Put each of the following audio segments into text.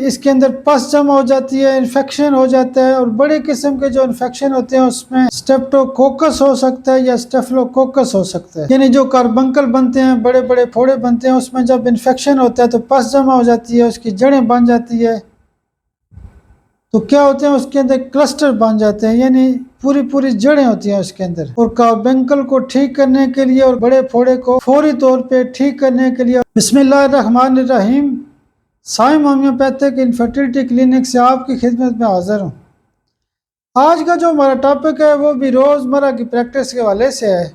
इसके अंदर पस जमा हो जाती है, इन्फेक्शन हो जाता है, और बड़े किस्म के जो इन्फेक्शन होते हैं उसमें स्ट्रेप्टोकोकस हो सकता है या स्टेफिलोकोकस हो सकता है। यानी जो कार्बंकल बनते हैं, बड़े बड़े फोड़े बनते हैं, उसमें जब इन्फेक्शन होता है तो पस जमा हो जाती है, उसकी जड़ें बन जाती है, तो क्या होते हैं उसके अंदर क्लस्टर बन जाते हैं, यानी पूरी पूरी जड़ें होती हैं उसके अंदर। और कार्बंकल को ठीक करने के लिए और बड़े फोड़े को फौरी तौर पे ठीक करने के लिए बिस्मिल्लाहिर्रहमानिर्रहीम साइम होम्योपैथिक इनफर्टिलिटी क्लिनिक से आपकी खिदमत में हाजिर हूँ। आज का जो हमारा टॉपिक है वो भी रोज़मर्रा की प्रैक्टिस के हवाले से है।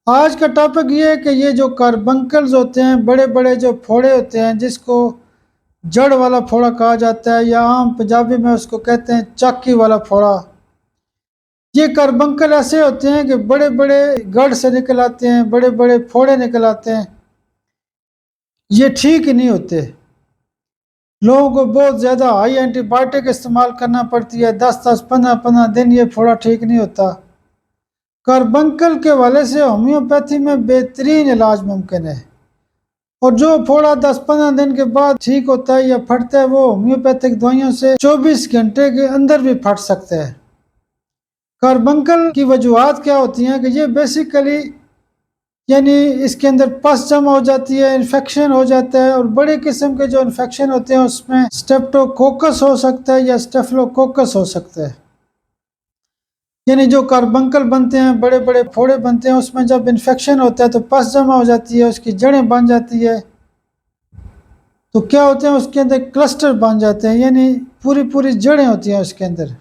आज का टॉपिक ये है कि ये जो कार्बंकल्स होते हैं, बड़े बड़े जो फोड़े होते हैं, जिसको जड़ वाला फोड़ा कहा जाता है या आम पंजाबी में उसको कहते हैं चाकी वाला फोड़ा। ये कार्बंकल ऐसे होते हैं कि बड़े बड़े गढ़ से निकल आते हैं, बड़े बड़े फोड़े निकल आते हैं, ये ठीक ही नहीं होते। लोगों को बहुत ज़्यादा हाई एंटीबायोटिक इस्तेमाल करना पड़ती है, 10-10, 15-15 दिन ये फोड़ा ठीक नहीं होता। कार्बंकल के हवाले से होम्योपैथी में बेहतरीन इलाज मुमकिन है, और जो फोड़ा 10-15 दिन के बाद ठीक होता है या फटता है, वो होम्योपैथिक दवाइयों से 24 घंटे के अंदर भी फट सकता है। कार्बंकल की वजूहात क्या होती हैं कि ये बेसिकली यानी इसके अंदर पस जमा हो जाती है, इन्फेक्शन हो जाता है, और बड़े किस्म के जो इन्फेक्शन होते हैं उसमें स्ट्रेप्टोकोकस हो सकता है या स्टेफिलोकोकस हो सकता है। यानी जो कार्बंकल बनते हैं, बड़े बड़े फोड़े बनते हैं, उसमें जब इन्फेक्शन होता है तो पस जमा हो जाती है, उसकी जड़ें बन जाती है, तो क्या होते हैं उसके अंदर क्लस्टर बन जाते हैं, यानी पूरी पूरी जड़ें होती हैं उसके अंदर।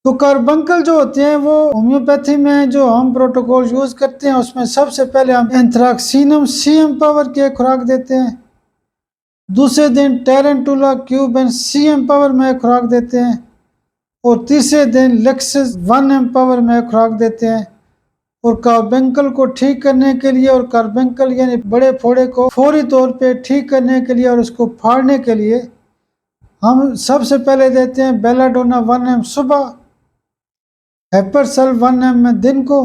तो कार्बंकल जो होते हैं वो होम्योपैथी में जो हम प्रोटोकॉल यूज़ करते हैं उसमें सबसे पहले हम एंथ्राक्सीनम सी एम्पावर की खुराक देते हैं, दूसरे दिन टेरेंटुला क्यूबेन सी एम्पावर में खुराक देते हैं, और तीसरे दिन लेक्सिस 1 एम्पावर में खुराक देते हैं। और कार्बंकल को ठीक करने के लिए और कार्बंकल यानी बड़े फोड़े को फौरी तौर पे ठीक करने के लिए और उसको फाड़ने के लिए हम सबसे पहले देते हैं बेलाडोना 1 एम सुबह, हेपरसल 1 एम में दिन को,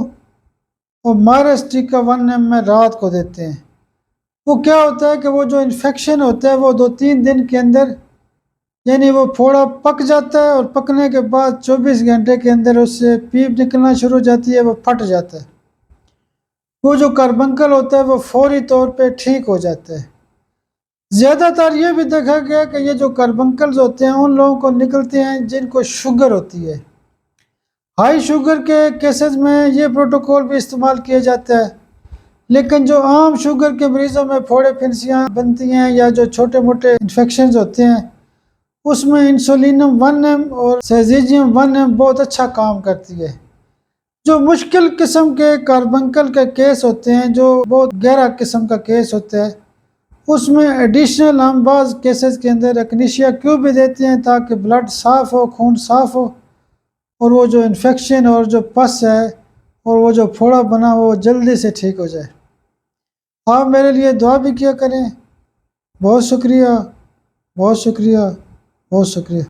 और मारेस्टिका 1 एम में रात को देते हैं। वो क्या होता है कि वो जो इन्फेक्शन होता है वो 2-3 दिन के अंदर यानी वो फोड़ा पक जाता है, और पकने के बाद 24 घंटे के अंदर उससे पीप निकलना शुरू हो जाती है, वो फट जाता है। वो जो कार्बंकल होता है वो फौरी तौर पे ठीक हो जाता है। ज़्यादातर ये भी देखा गया कि ये जो कार्बंकल्स होते हैं उन लोगों को निकलते हैं जिनको शुगर होती है। हाई शुगर के केसेस में ये प्रोटोकॉल भी इस्तेमाल किया जाता है, लेकिन जो आम शुगर के मरीज़ों में फोड़े फिंसियाँ बनती हैं या जो छोटे मोटे इन्फेक्शंस होते हैं उसमें इंसुलिनम 1 एम और सेजिजियम 1 एम बहुत अच्छा काम करती है। जो मुश्किल किस्म के कार्बंकल के केस होते हैं, जो बहुत गहरा किस्म का केस होता है, उसमें एडिशनल हम बाज़ केसेस के अंदर एक्नीशिया क्यों भी देते हैं ताकि ब्लड साफ़ हो, खून साफ़ हो, और वो जो इन्फेक्शन और जो पस है और वो जो फोड़ा बना वो जल्दी से ठीक हो जाए। आप मेरे लिए दुआ भी किया करें। बहुत शुक्रिया, बहुत शुक्रिया, बहुत शुक्रिया।